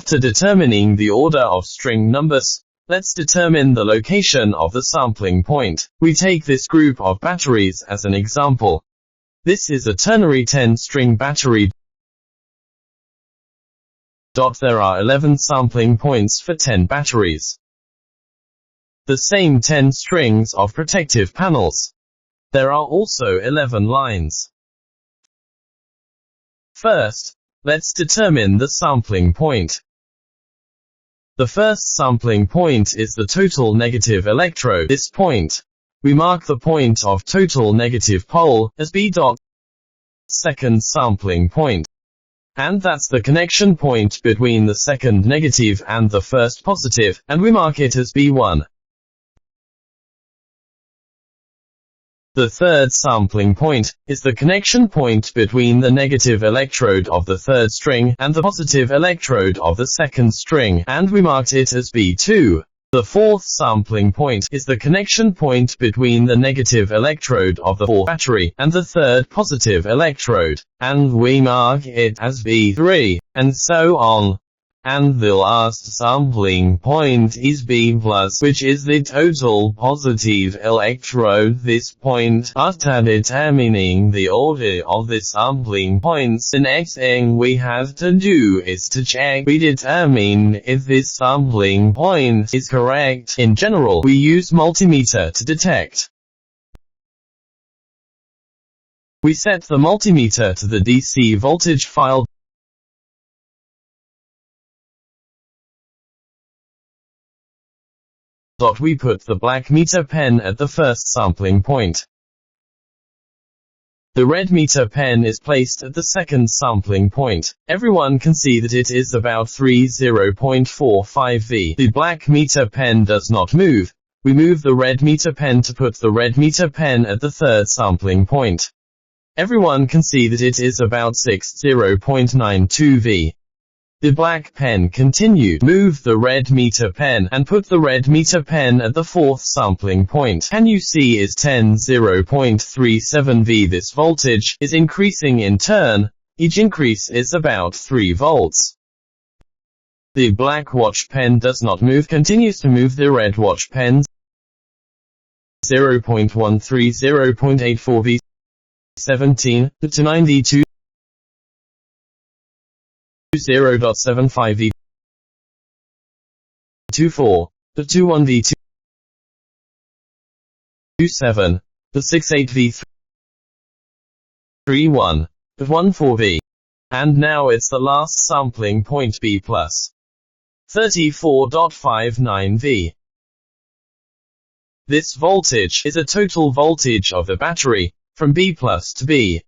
After determining the order of string numbers, let's determine the location of the sampling point. We take this group of batteries as an example. This is a ternary 10-string battery. There are 11 sampling points for 10 batteries. The same 10 strings of protective panels. There are also 11 lines. First, let's determine the sampling point. The first sampling point is the total negative electrode. This point, we mark the point of total negative pole as B. Second sampling point. And that's the connection point between the second negative and the first positive, and we mark it as B1. The third sampling point is the connection point between the negative electrode of the third string and the positive electrode of the second string, and we marked it as B2. The fourth sampling point is the connection point between the negative electrode of the fourth battery and the third positive electrode, and we mark it as B3, and so on. And the last sampling point is B+, which is the total positive electrode. This point, after determining the order of the sampling points, the next thing we have to do is to check we determine if this sampling point is correct. In general, we use multimeter to detect. We set the multimeter to the DC voltage file. We put the black meter pen at the first sampling point. The red meter pen is placed at the second sampling point. Everyone can see that it is about 30.45 V. The black meter pen does not move. We move the red meter pen to put the red meter pen at the third sampling point. Everyone can see that it is about 60.92 V. The black pen continued. Move the red meter pen and put the red meter pen at the fourth sampling point. Can you see is 10.37 V. This voltage is increasing in turn. Each increase is about 3 volts. The black watch pen does not move, continues to move. The red watch pen 0.13, 0.84 V. 17 to 92. 0.75 V. 24 to 21 V. 27 to 68 V. 31 to 14 V. And now it's the last sampling point B+. 34.59 V. This voltage is a total voltage of the battery, from B+ to B.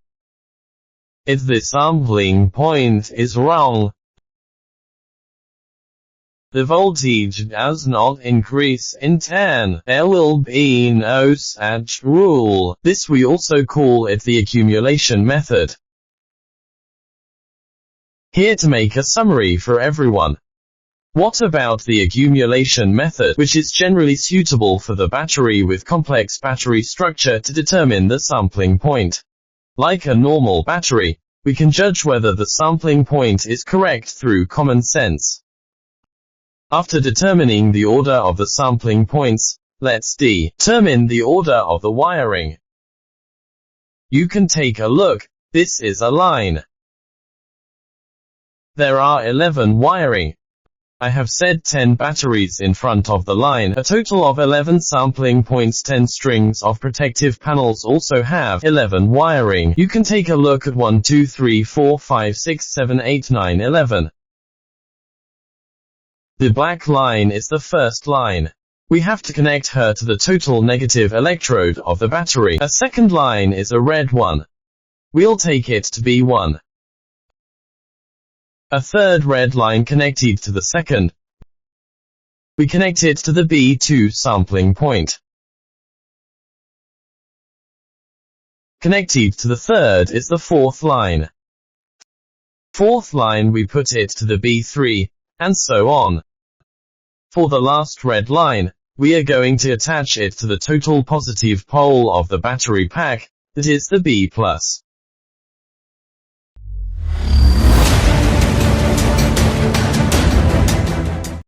If the sampling point is wrong, the voltage does not increase in turn. There will be no such rule. This we also call it the accumulation method. Here to make a summary for everyone. What about the accumulation method, which is generally suitable for the battery with complex battery structure to determine the sampling point? Like a normal battery, we can judge whether the sampling point is correct through common sense. After determining the order of the sampling points, let's determine the order of the wiring. You can take a look. This is a line. There are 11 wiring. I have said 10 batteries in front of the line, a total of 11 sampling points. 10 strings of protective panels also have 11 wiring. You can take a look at 1, 2, 3, 4, 5, 6, 7, 8, 9, 11. The black line is the first line. We have to connect her to the total negative electrode of the battery. A second line is a red one. We'll take it to B1. A third red line connected to the second. We connect it to the B2 sampling point. Connected to the third is the fourth line. Fourth line we put it to the B3, and so on. For the last red line, we are going to attach it to the total positive pole of the battery pack, that is the B+.